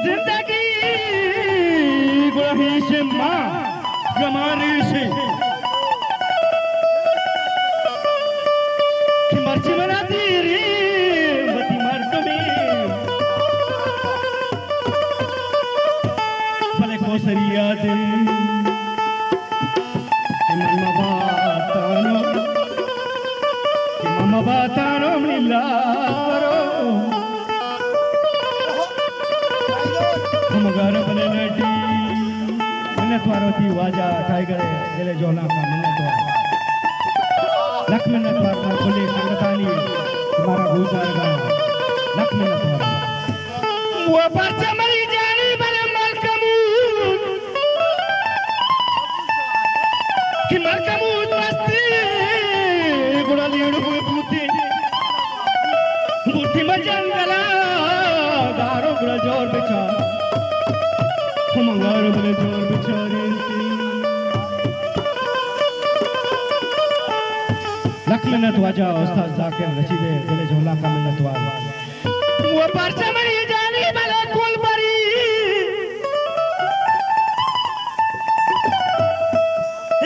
जिंदगी गुलाही से माँ गमाने से कि मर्ची मनाती रे मती मर तुम्हें भले को सरिया दे मम्मा बातानो मिला मगर बने नटी मिन्नत वारों थी वाजा टाइगर जले जोला का मिन्नत वार लख मिन्नत वार का खुले संगतानी तुम्हारा गुजार गा लख मिन्नत वार वो परचा मरी जानी बने मलकमूद कि मलकमूद मस्ती गुड़ा लीड़ हुए बूती बूती में जंगला दारों गुड़ा जोर बिछा मंगारो बने जोर बिचारे लख मिन्नत वाजा उस्ताद जाकिर रशीदे दिले झोला का मिन्नत वाजा वो परचा मरी जानी भले कुलबरी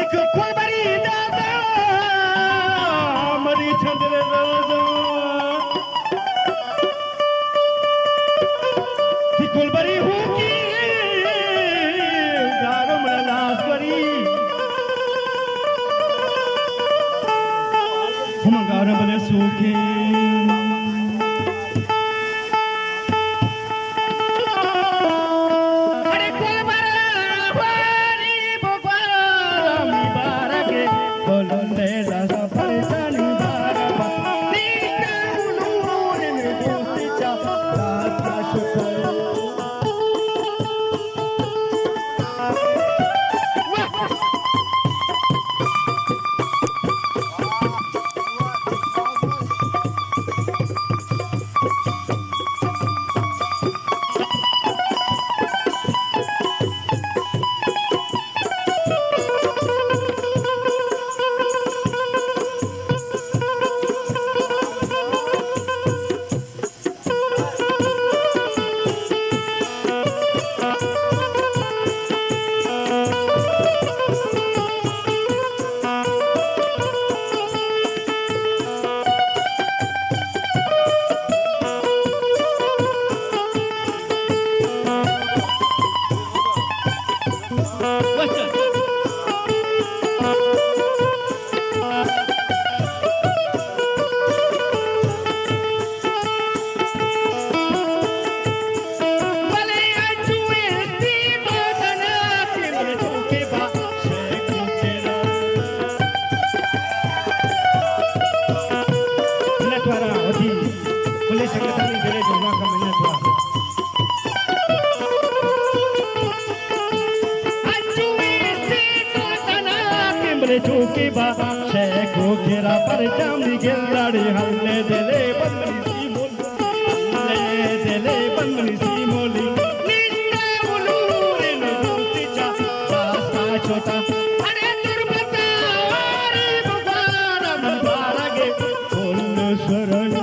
एक कुलबरी दादा मरी चंद्र रोजा की कुलबरी हूँ की मंगारो बने सूखे अरे कुलबरी बुबारा मी बारके बोलंदे लासा परेशानी बारा नीका उलूने में दोस्ती चा रास्ता शुक्र चौके बा शेखो घेरा पर जामनी गिल्लाड़ी हल्ले दिले बंदनी सी मोली निष्ठा उलूरे न दूती चा रास्ता छोटा अरे दुर्बता रे बुबारा मुबारा गे बोल शरण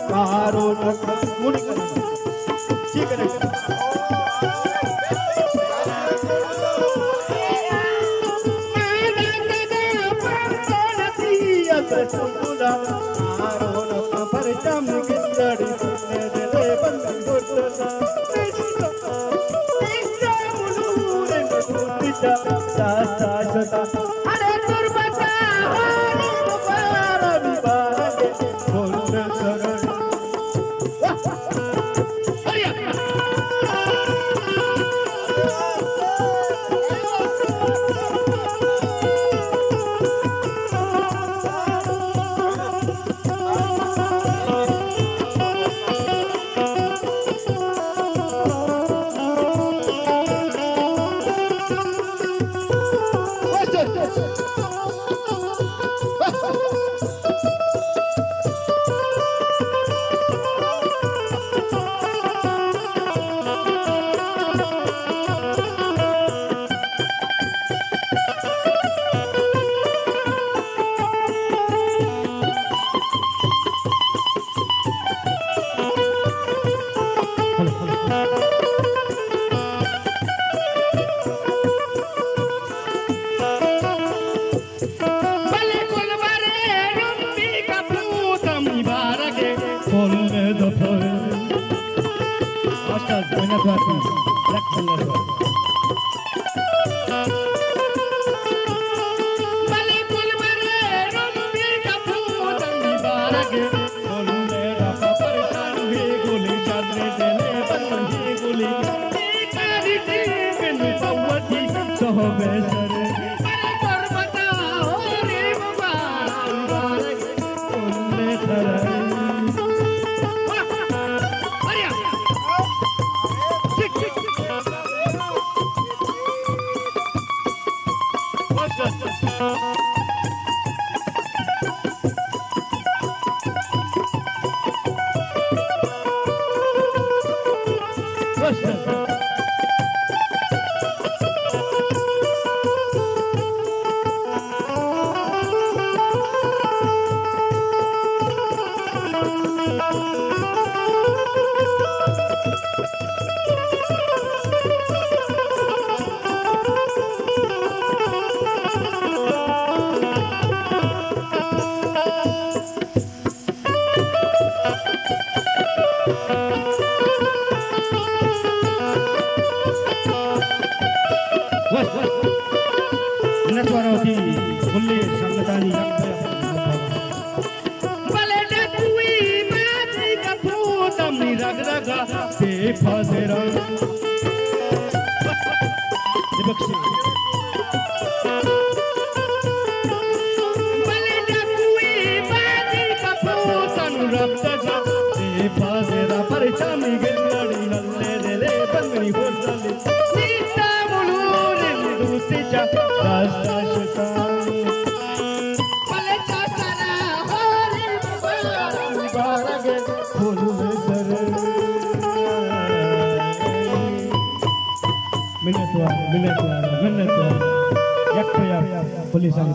कारो मुड़ी कर ठीक है अरे मिनट पोलिसांनी